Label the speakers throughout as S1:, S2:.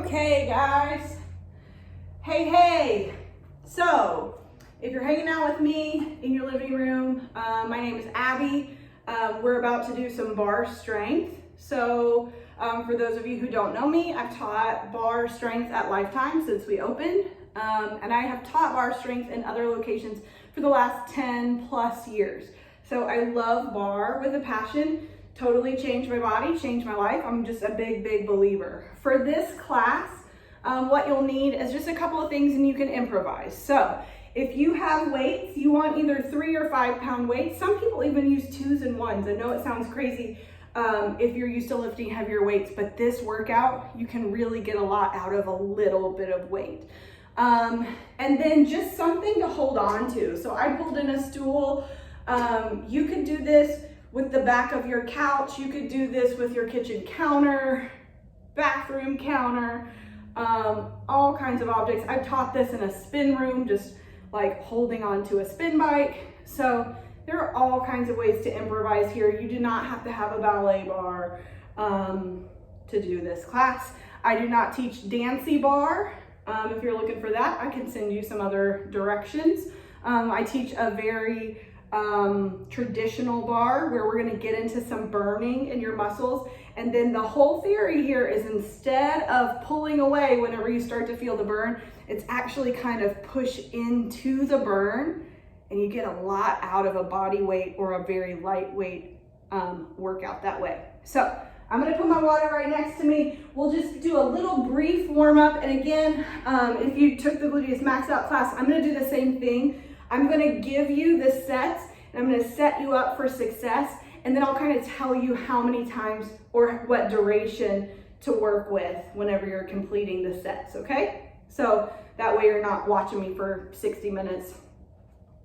S1: Okay, guys. Hey. So, if you're hanging out with me in your living room, my name is Abby. We're about to do some bar strength. So, for those of you who don't know me, I've taught bar strength at Lifetime since we opened. And I have taught bar strength in other locations for the last 10 plus years. So I love bar with a passion. Totally changed my body, changed my life. I'm just a big believer. For this class, what you'll need is just a couple of things and you can improvise. So if you have weights, you want either 3 or 5 pound weights. Some people even use 2s and 1s. I know it sounds crazy if you're used to lifting heavier weights, but this workout, you can really get a lot out of a little bit of weight. And then just something to hold on to. So I pulled in a stool. You could do this with the back of your couch. You could do this with your kitchen counter, bathroom counter, all kinds of objects. I've taught this in a spin room, just like holding on to a spin bike. So there are all kinds of ways to improvise here. You do not have to have a ballet bar to do this class. I do not teach dancey bar. If you're looking for that, I can send you some other directions. I teach a very traditional bar where we're gonna get into some burning in your muscles. And then the whole theory here is instead of pulling away whenever you start to feel the burn, it's actually kind of push into the burn and you get a lot out of a body weight or a very lightweight workout that way. So I'm gonna put my water right next to me. We'll just do a little brief warm up. And again, if you took the Gluteus Max Out class, I'm gonna do the same thing. I'm gonna give you the sets and I'm gonna set you up for success. And then I'll kind of tell you how many times or what duration to work with whenever you're completing the sets, okay? So that way you're not watching me for 60 minutes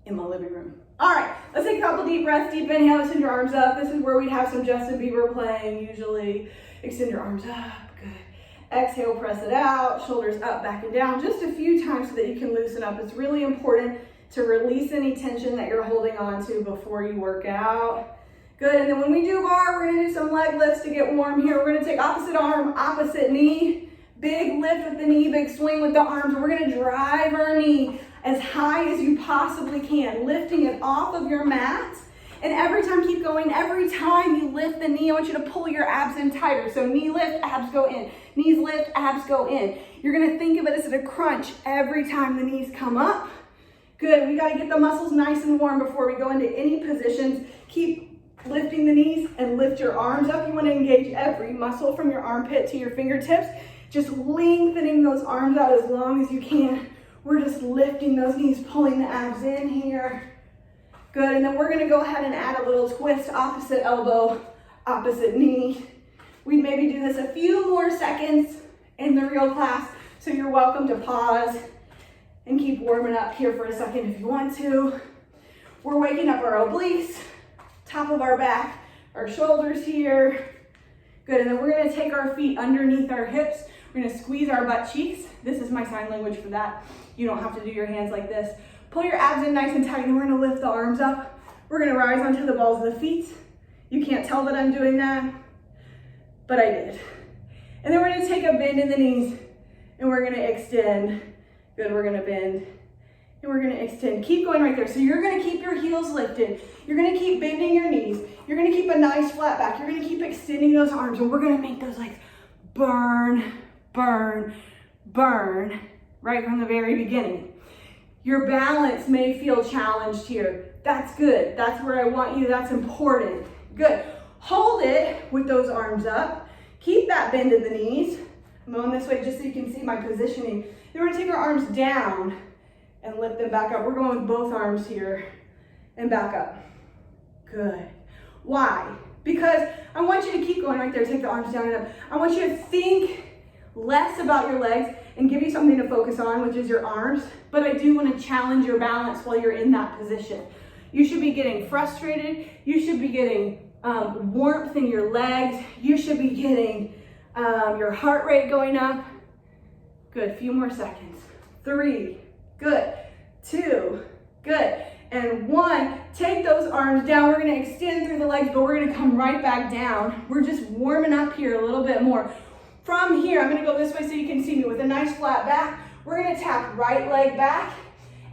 S1: in my living room. All right, let's take a couple deep breaths. Deep inhale, extend your arms up. This is where we'd have some Justin Bieber playing usually. Extend your arms up, good. Exhale, press it out, shoulders up, back and down, just a few times so that you can loosen up. It's really important to release any tension that you're holding on to before you work out. Good, and then when we do bar, we're gonna do some leg lifts to get warm here. We're gonna take opposite arm, opposite knee, big lift with the knee, big swing with the arms. We're gonna drive our knee as high as you possibly can, lifting it off of your mat. And every time, keep going, every time you lift the knee, I want you to pull your abs in tighter. So knee lift, abs go in. Knees lift, abs go in. You're gonna think of it as a crunch every time the knees come up. Good, we gotta get the muscles nice and warm before we go into any positions. Keep lifting the knees and lift your arms up. You wanna engage every muscle from your armpit to your fingertips. Just lengthening those arms out as long as you can. We're just lifting those knees, pulling the abs in here. Good, and then we're gonna go ahead and add a little twist, opposite elbow, opposite knee. We maybe do this a few more seconds in the real class, so you're welcome to pause and keep warming up here for a second if you want to. We're waking up our obliques, top of our back, our shoulders here. Good, and then we're gonna take our feet underneath our hips. We're gonna squeeze our butt cheeks. This is my sign language for that. You don't have to do your hands like this. Pull your abs in nice and tight, and we're gonna lift the arms up. We're gonna rise onto the balls of the feet. You can't tell that I'm doing that, but I did. And then we're gonna take a bend in the knees, and we're gonna extend. Good, we're gonna bend, and we're gonna extend. Keep going right there. So you're gonna keep your heels lifted. You're gonna keep bending your knees. You're gonna keep a nice flat back. You're gonna keep extending those arms, and we're gonna make those legs burn, burn, burn, right from the very beginning. Your balance may feel challenged here. That's good. That's where I want you. That's important. Good. Hold it with those arms up. Keep that bend in the knees. I'm going this way just so you can see my positioning. Then we're gonna take our arms down and lift them back up. We're going with both arms here and back up. Good. Why? Because I want you to keep going right there. Take the arms down and up. I want you to think less about your legs and give you something to focus on, which is your arms. But I do want to challenge your balance while you're in that position. You should be getting frustrated. You should be getting warmth in your legs. You should be getting your heart rate going up. Good, few more seconds. 3, good. 2, good. And 1, take those arms down. We're gonna extend through the legs, but we're gonna come right back down. We're just warming up here a little bit more. From here, I'm gonna go this way so you can see nice flat back. We're gonna tap right leg back,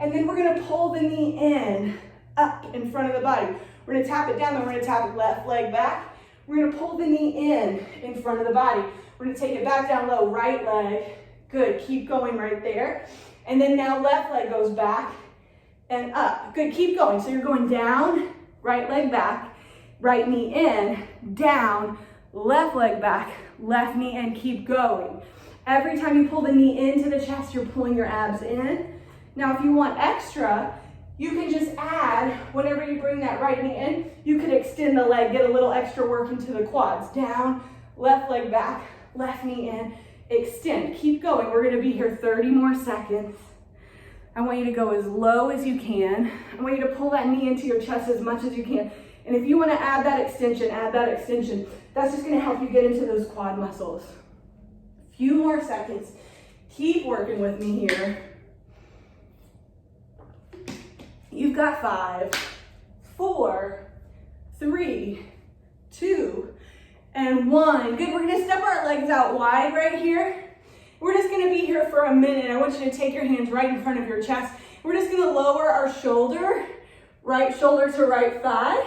S1: and then we're gonna pull the knee in, up in front of the body. We're gonna tap it down, then we're gonna tap left leg back. We're gonna pull the knee in front of the body. We're gonna take it back down low, right leg. Good, keep going right there. And then now left leg goes back and up. Good, keep going. So you're going down, right leg back, right knee in, down, left leg back, left knee in, keep going. Every time you pull the knee into the chest, you're pulling your abs in. Now, if you want extra, you can just add, whenever you bring that right knee in, you could extend the leg, get a little extra work into the quads. Down, left leg back, left knee in, extend. Keep going. We're gonna be here 30 more seconds. I want you to go as low as you can. I want you to pull that knee into your chest as much as you can. And if you wanna add that extension, add that extension. That's just gonna help you get into those quad muscles. A few more seconds. Keep working with me here. You've got 5, 4, 3, 2, and 1. Good, we're gonna step our legs out wide right here. We're just gonna be here for a minute. I want you to take your hands right in front of your chest. We're just gonna lower our shoulder, right shoulder to right thigh,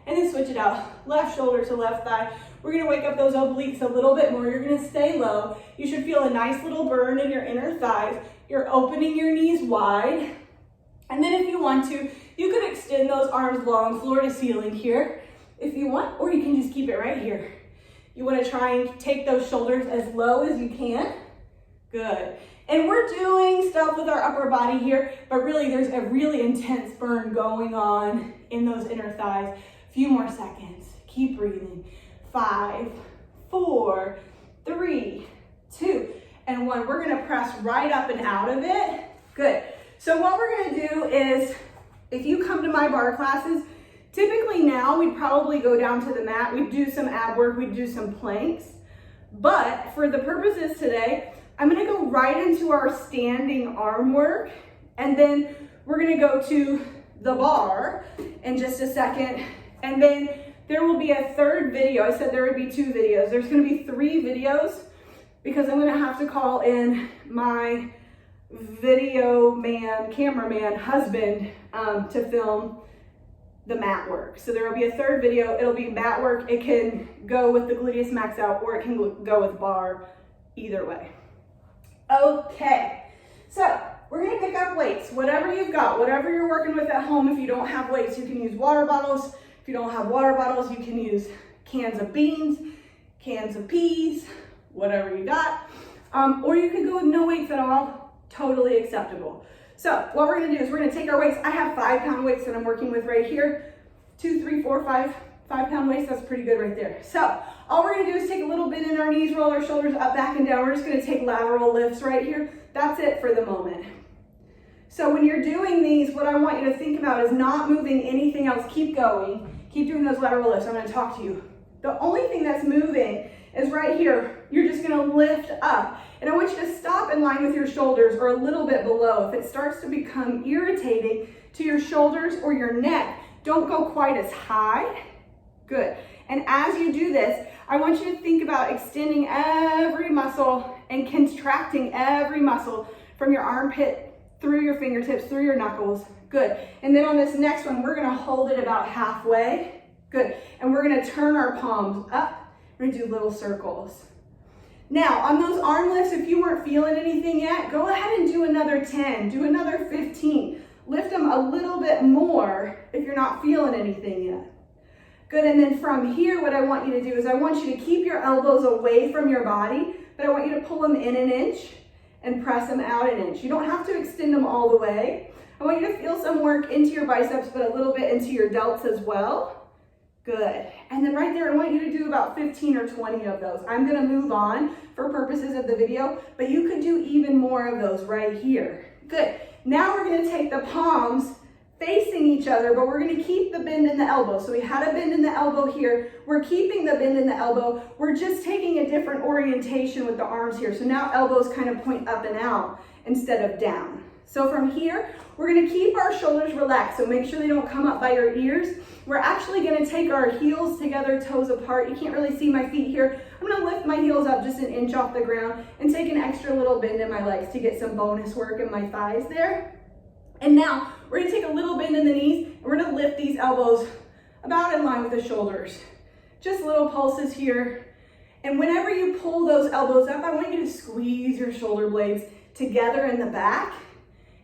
S1: and then switch it out. Left shoulder to left thigh. We're gonna wake up those obliques a little bit more. You're gonna stay low. You should feel a nice little burn in your inner thighs. You're opening your knees wide. And then if you want to, you could extend those arms long, floor to ceiling here, if you want, or you can just keep it right here. You wanna try and take those shoulders as low as you can. Good. And we're doing stuff with our upper body here, but really there's a really intense burn going on in those inner thighs. A few more seconds. Keep breathing. 5, 4, 3, 2, and 1. We're gonna press right up and out of it. Good. So what we're gonna do is, if you come to my barre classes, typically now we'd probably go down to the mat, we'd do some ab work, we'd do some planks. But for the purposes today, I'm gonna go right into our standing arm work, and then we're gonna go to the bar in just a second, and then there will be a third video. I said there would be 2 videos. There's gonna be 3 videos because I'm gonna have to call in my cameraman husband to film the mat work. So there will be a third video. It'll be mat work. It can go with the gluteus max out, or it can go with bar, either way. Okay, so we're gonna pick up weights, whatever you've got, whatever you're working with at home. If you don't have weights, you can use water bottles. If you don't have water bottles, you can use cans of beans, cans of peas, whatever you got. Or you could go with no weights at all. Totally acceptable. So what we're gonna do is we're gonna take our weights. I have 5-pound weights that I'm working with right here. 2, 3, 4, 5-pound weights, that's pretty good right there. So all we're gonna do is take a little bend in our knees, roll our shoulders up, back, and down. We're just gonna take lateral lifts right here. That's it for the moment. So when you're doing these, what I want you to think about is not moving anything else. Keep going, keep doing those lateral lifts. I'm gonna talk to you. The only thing that's moving is right here. You're just gonna lift up. And I want you to stop in line with your shoulders or a little bit below. If it starts to become irritating to your shoulders or your neck, don't go quite as high. Good. And as you do this, I want you to think about extending every muscle and contracting every muscle from your armpit through your fingertips, through your knuckles. Good. And then on this next one, we're gonna hold it about halfway. Good. And we're gonna turn our palms up. We're gonna do little circles. Now, on those arm lifts, if you weren't feeling anything yet, go ahead and do another 10, do another 15. Lift them a little bit more if you're not feeling anything yet. Good, and then from here, what I want you to do is I want you to keep your elbows away from your body, but I want you to pull them in 1 inch and press them out 1 inch. You don't have to extend them all the way. I want you to feel some work into your biceps, but a little bit into your delts as well. Good. And then right there, I want you to do about 15 or 20 of those. I'm gonna move on for purposes of the video, but you could do even more of those right here. Good. Now we're gonna take the palms facing each other, but we're gonna keep the bend in the elbow. So we had a bend in the elbow here. We're keeping the bend in the elbow. We're just taking a different orientation with the arms here. So now elbows kind of point up and out instead of down. So from here, we're gonna keep our shoulders relaxed, so make sure they don't come up by your ears. We're actually gonna take our heels together, toes apart. You can't really see my feet here. I'm gonna lift my heels up just an inch off the ground and take an extra little bend in my legs to get some bonus work in my thighs there. And now, we're gonna take a little bend in the knees, and we're gonna lift these elbows about in line with the shoulders. Just little pulses here. And whenever you pull those elbows up, I want you to squeeze your shoulder blades together in the back.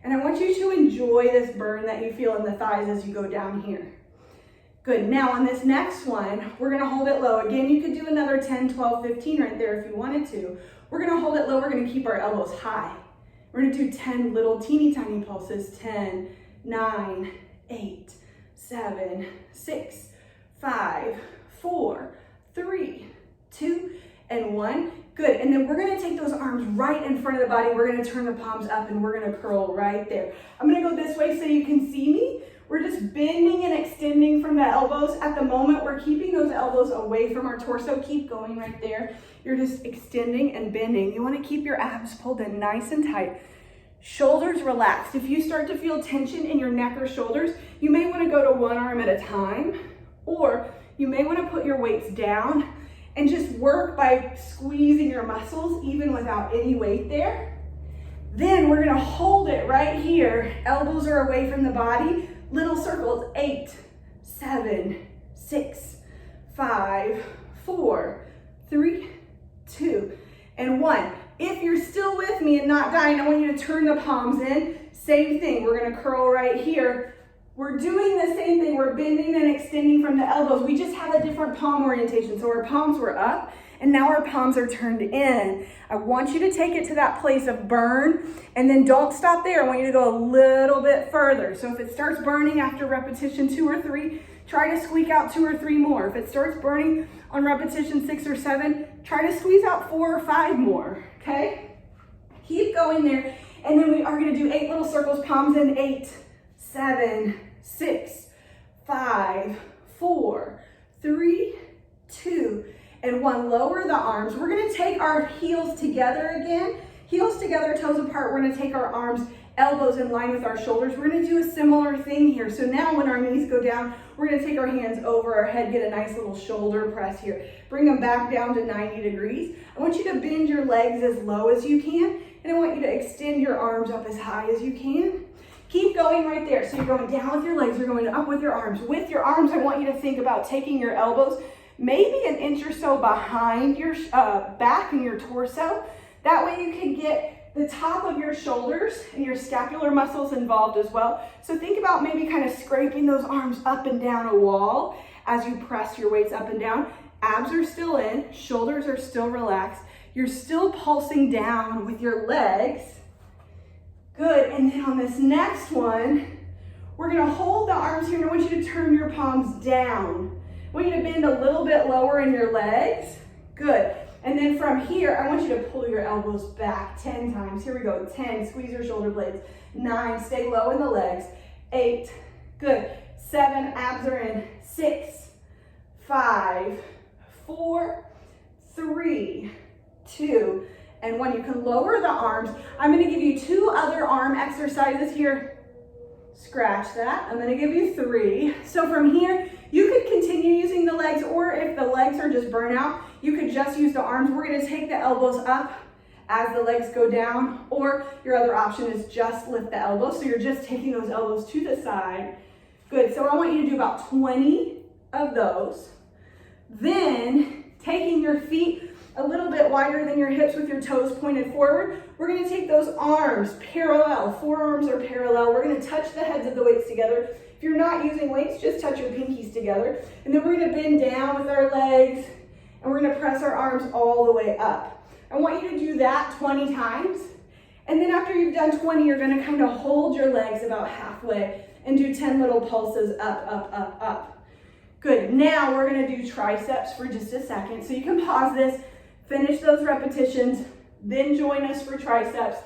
S1: And I want you to enjoy this burn that you feel in the thighs as you go down here. Good, now on this next one, we're gonna hold it low. Again, you could do another 10, 12, 15 right there if you wanted to. We're gonna hold it low, we're gonna keep our elbows high. We're gonna do 10 little teeny tiny pulses. 10, 9, 8, 7, 6, 5, 4, 3, 2, and 1. Good, and then we're gonna take those arms right in front of the body. We're gonna turn the palms up and we're gonna curl right there. I'm gonna go this way so you can see me. We're just bending and extending from the elbows. At the moment, we're keeping those elbows away from our torso. Keep going right there. You're just extending and bending. You wanna keep your abs pulled in nice and tight. Shoulders relaxed. If you start to feel tension in your neck or shoulders, you may wanna go to one arm at a time, or you may wanna put your weights down and just work by squeezing your muscles even without any weight there. Then we're gonna hold it right here. Elbows are away from the body. Little circles, 8, 7, 6, 5, 4, 3, 2, and 1. If you're still with me and not dying, I want you to turn the palms in. Same thing, we're gonna curl right here. We're doing the same thing. We're bending and extending from the elbows. We just have a different palm orientation. So our palms were up and now our palms are turned in. I want you to take it to that place of burn, and then don't stop there. I want you to go a little bit further. So if it starts burning after repetition 2 or 3, try to squeak out 2 or 3 more. If it starts burning on repetition 6 or 7, try to squeeze out 4 or 5 more, okay? Keep going there. And then we are gonna do 8 little circles, palms in. 8, 7, 6, 5, 4, 3, 2, and 1. Lower the arms. We're gonna take our heels together again. Heels together, toes apart. We're gonna take our arms, elbows in line with our shoulders. We're gonna do a similar thing here. So now when our knees go down, we're gonna take our hands over our head, get a nice little shoulder press here. Bring them back down to 90 degrees. I want you to bend your legs as low as you can, and I want you to extend your arms up as high as you can. Keep going right there. So you're going down with your legs, you're going up with your arms. With your arms, I want you to think about taking your elbows maybe an inch or so behind your back and your torso. That way you can get the top of your shoulders and your scapular muscles involved as well. So think about maybe kind of scraping those arms up and down a wall as you press your weights up and down. Abs are still in, shoulders are still relaxed. You're still pulsing down with your legs. Good, and then on this next one, we're gonna hold the arms here, and I want you to turn your palms down. I want you to bend a little bit lower in your legs. Good, and then from here, I want you to pull your elbows back 10 times. Here we go, 10, squeeze your shoulder blades. 9, stay low in the legs. 8, good. 7, abs are in. 6, 5, 4, 3, 2, and 1. You can lower the arms. I'm gonna give you 2 other arm exercises here. Scratch that. I'm gonna give you 3. So from here, you could continue using the legs, or if the legs are just burnout, you could just use the arms. We're gonna take the elbows up as the legs go down, or your other option is just lift the elbows. So you're just taking those elbows to the side. Good, so I want you to do about 20 of those. Then taking your feet a little bit wider than your hips with your toes pointed forward, we're gonna take those arms parallel, forearms are parallel. We're gonna touch the heads of the weights together. If you're not using weights, just touch your pinkies together. And then we're gonna bend down with our legs, and we're gonna press our arms all the way up. I want you to do that 20 times. And then after you've done 20, you're gonna kind of hold your legs about halfway and do 10 little pulses up, up, up, up. Good, now we're gonna do triceps for just a second. So you can pause this, finish those repetitions, then join us for triceps.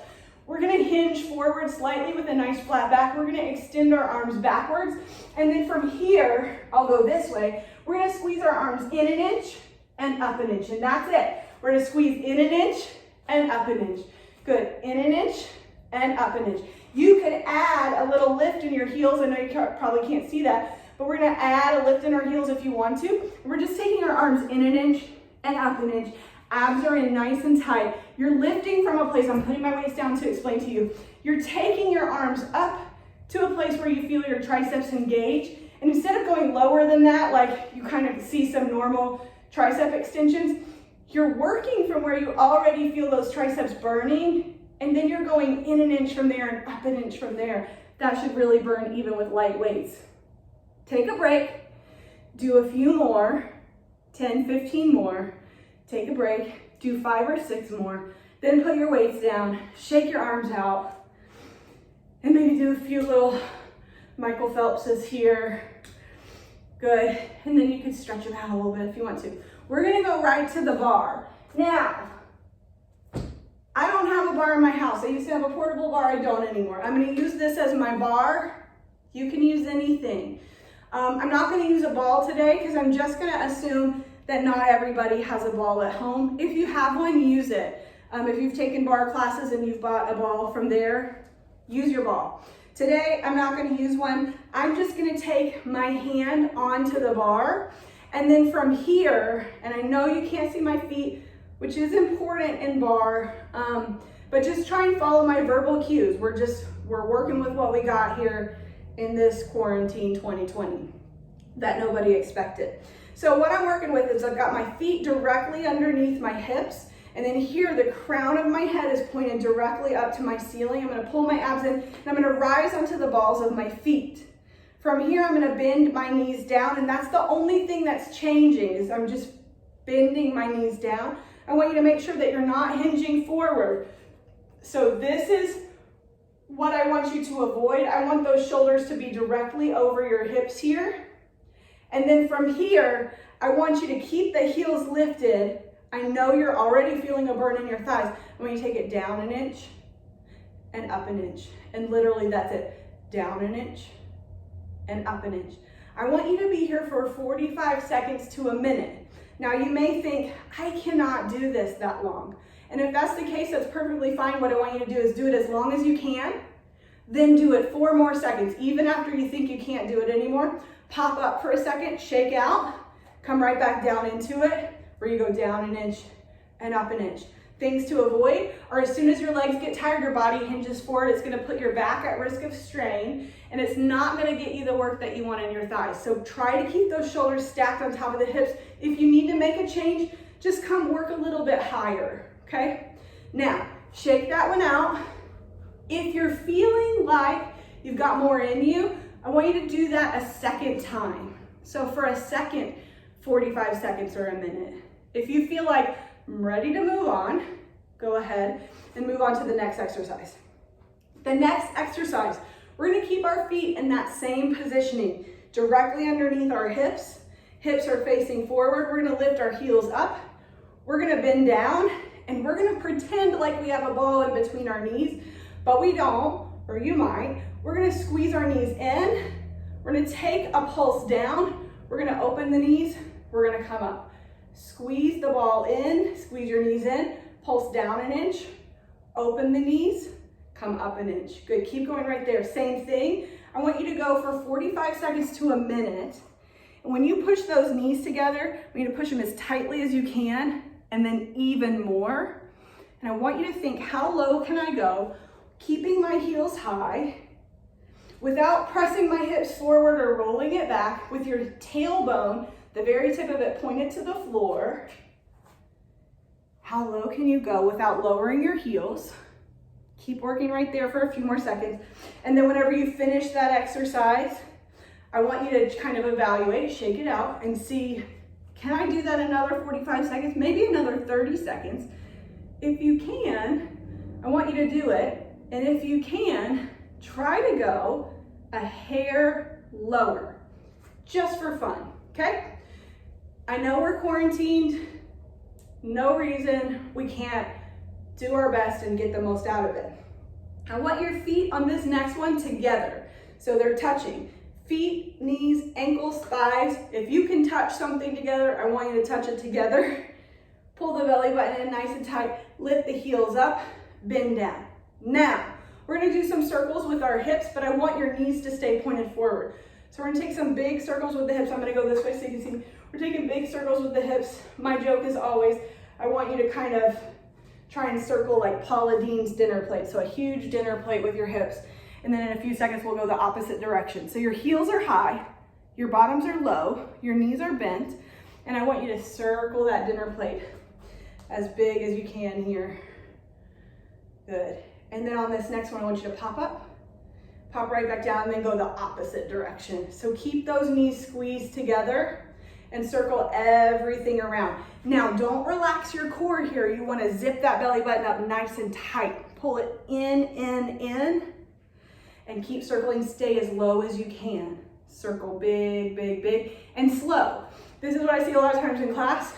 S1: We're gonna hinge forward slightly with a nice flat back. We're gonna extend our arms backwards. And then from here, I'll go this way. We're gonna squeeze our arms in an inch and up an inch, and that's it. We're gonna squeeze in an inch and up an inch. Good, in an inch and up an inch. You could add a little lift in your heels. I know you probably can't see that, but we're gonna add a lift in our heels if you want to. And we're just taking our arms in an inch and up an inch. Abs are in nice and tight. You're lifting from a place, I'm putting my weights down to explain to you. You're taking your arms up to a place where you feel your triceps engage. And instead of going lower than that, like you kind of see some normal tricep extensions, you're working from where you already feel those triceps burning, and then you're going in an inch from there and up an inch from there. That should really burn even with light weights. Take a break, do a few more, 10, 15 more. Take a break, do 5 or 6 more, then put your weights down, shake your arms out, and maybe do a few little Michael Phelpses here. Good, and then you can stretch them out a little bit if you want to. We're gonna go right to the bar. Now, I don't have a bar in my house. I used to have a portable bar, I don't anymore. I'm gonna use this as my bar. You can use anything. I'm not gonna use a ball today because I'm just gonna assume that not everybody has a ball at home. If you have one, use it. If you've taken bar classes and you've bought a ball from there, use your ball. Today, I'm not gonna use one. I'm just gonna take my hand onto the bar, and then from here, and I know you can't see my feet, which is important in bar, but just try and follow my verbal cues. We're working with what we got here in this quarantine 2020 that nobody expected. So what I'm working with is I've got my feet directly underneath my hips, and then here the crown of my head is pointed directly up to my ceiling. I'm gonna pull my abs in, and I'm gonna rise onto the balls of my feet. From here, I'm gonna bend my knees down, and that's the only thing that's changing is I'm just bending my knees down. I want you to make sure that you're not hinging forward. So this is what I want you to avoid. I want those shoulders to be directly over your hips here. And then from here, I want you to keep the heels lifted. I know you're already feeling a burn in your thighs. I want you to take it down an inch and up an inch. And literally that's it. Down an inch and up an inch. I want you to be here for 45 seconds to a minute. Now you may think, I cannot do this that long. And if that's the case, that's perfectly fine. What I want you to do is do it as long as you can. Then do it 4 more seconds. Even after you think you can't do it anymore, pop up for a second, shake out, come right back down into it, where you go down an inch and up an inch. Things to avoid are as soon as your legs get tired, your body hinges forward, it's gonna put your back at risk of strain, and it's not gonna get you the work that you want in your thighs. So try to keep those shoulders stacked on top of the hips. If you need to make a change, just come work a little bit higher, okay? Now, shake that one out. If you're feeling like you've got more in you, I want you to do that a second time. So for a second, 45 seconds or a minute. If you feel like I'm ready to move on, go ahead and move on to the next exercise. The next exercise, we're gonna keep our feet in that same positioning, directly underneath our hips. Hips are facing forward. We're gonna lift our heels up. We're gonna bend down, and we're gonna pretend like we have a ball in between our knees, but we don't, or you might. We're gonna squeeze our knees in. We're gonna take a pulse down. We're gonna open the knees. We're gonna come up. Squeeze the ball in, squeeze your knees in, pulse down an inch, open the knees, come up an inch. Good, keep going right there. Same thing. I want you to go for 45 seconds to a minute. And when you push those knees together, I want you to push them as tightly as you can, and then even more. And I want you to think, how low can I go, keeping my heels high, without pressing my hips forward or rolling it back, with your tailbone, the very tip of it pointed to the floor. How low can you go without lowering your heels? Keep working right there for a few more seconds. And then whenever you finish that exercise, I want you to kind of evaluate, shake it out, and see, can I do that another 45 seconds? Maybe another 30 seconds. If you can, I want you to do it. And if you can, try to go a hair lower, just for fun, okay? I know we're quarantined, no reason we can't do our best and get the most out of it. I want your feet on this next one together, so they're touching. Feet, knees, ankles, thighs. If you can touch something together, I want you to touch it together. Pull the belly button in nice and tight, lift the heels up, bend down. Now, We're gonna do some circles with our hips, but I want your knees to stay pointed forward. So we're gonna take some big circles with the hips. I'm gonna go this way so you can see me. We're taking big circles with the hips. My joke is always, I want you to kind of try and circle like Paula Deen's dinner plate. So a huge dinner plate with your hips. And then in a few seconds, we'll go the opposite direction. So your heels are high, your bottoms are low, your knees are bent, and I want you to circle that dinner plate as big as you can here. Good. And then on this next one, I want you to pop up, pop right back down, and then go the opposite direction. So keep those knees squeezed together and circle everything around. Now, don't relax your core here. You want to zip that belly button up nice and tight. Pull it in, and keep circling. Stay as low as you can. Circle big, big, big, and slow. This is what I see a lot of times in class,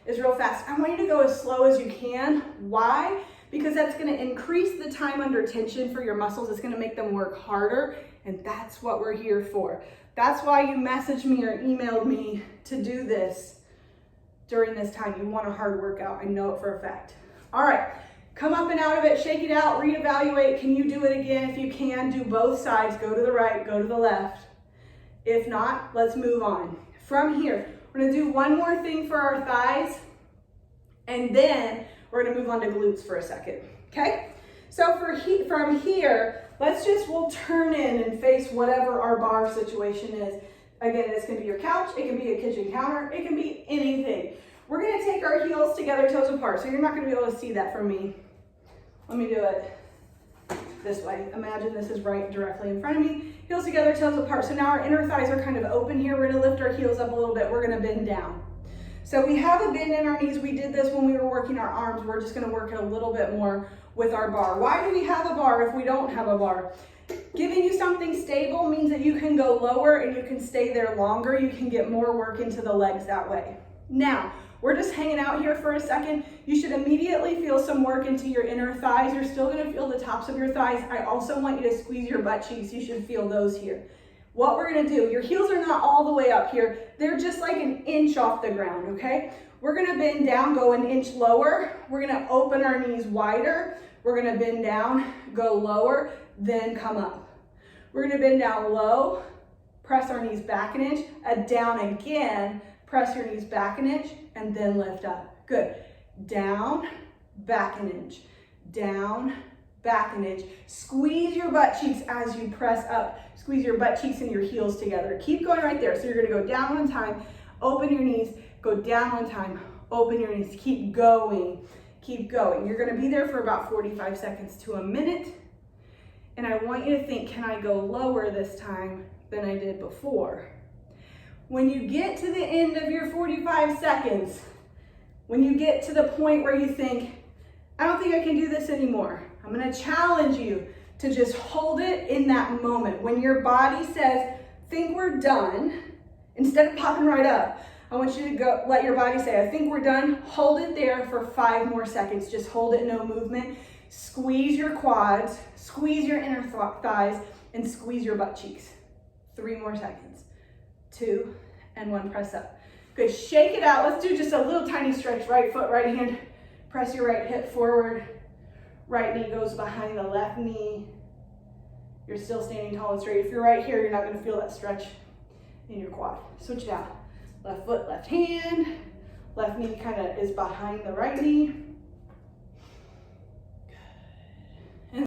S1: is real fast. I want you to go as slow as you can. Why? Because that's gonna increase the time under tension for your muscles. It's gonna make them work harder, and that's what we're here for. That's why you messaged me or emailed me to do this during this time. You want a hard workout, I know it for a fact. All right, come up and out of it, shake it out, reevaluate. Can you do it again? If you can, do both sides. Go to the right, go to the left. If not, let's move on. From here, we're gonna do one more thing for our thighs, and then we're gonna move on to glutes for a second, okay? So from here, we'll turn in and face whatever our bar situation is. Again, this can be your couch, it can be a kitchen counter, it can be anything. We're gonna take our heels together, toes apart. So you're not gonna be able to see that from me. Let me do it this way. Imagine this is right directly in front of me. Heels together, toes apart. So now our inner thighs are kind of open here. We're gonna lift our heels up a little bit. We're gonna bend down. So we have a bend in our knees. We did this when we were working our arms. We're just gonna work it a little bit more with our bar. Why do we have a bar if we don't have a bar? Giving you something stable means that you can go lower and you can stay there longer. You can get more work into the legs that way. Now, we're just hanging out here for a second. You should immediately feel some work into your inner thighs. You're still gonna feel the tops of your thighs. I also want you to squeeze your butt cheeks. You should feel those here. What we're gonna do, your heels are not all the way up here. They're just like an inch off the ground, okay? We're gonna bend down, go an inch lower. We're gonna open our knees wider. We're gonna bend down, go lower, then come up. We're gonna bend down low, press our knees back an inch, down again, press your knees back an inch, and then lift up. Good. Down, back an inch. Down, back an inch. Squeeze your butt cheeks as you press up. Squeeze your butt cheeks and your heels together. Keep going right there. So you're gonna go down one time, open your knees, go down one time, open your knees. Keep going, keep going. You're gonna be there for about 45 seconds to a minute. And I want you to think, can I go lower this time than I did before? When you get to the end of your 45 seconds, when you get to the point where you think, I don't think I can do this anymore, I'm gonna challenge you to just hold it in that moment. When your body says, think we're done, instead of popping right up, I want you to go, let your body say, I think we're done. Hold it there for 5 more seconds. Just hold it, no movement. Squeeze your quads, squeeze your inner thighs, and squeeze your butt cheeks. 3 more seconds. 2 and 1, press up. Good, shake it out. Let's do just a little tiny stretch. Right foot, right hand. Press your right hip forward. Right knee goes behind the left knee. You're still standing tall and straight. If you're right here, you're not gonna feel that stretch in your quad. Switch it out. Left foot, left hand. Left knee kind of is behind the right knee.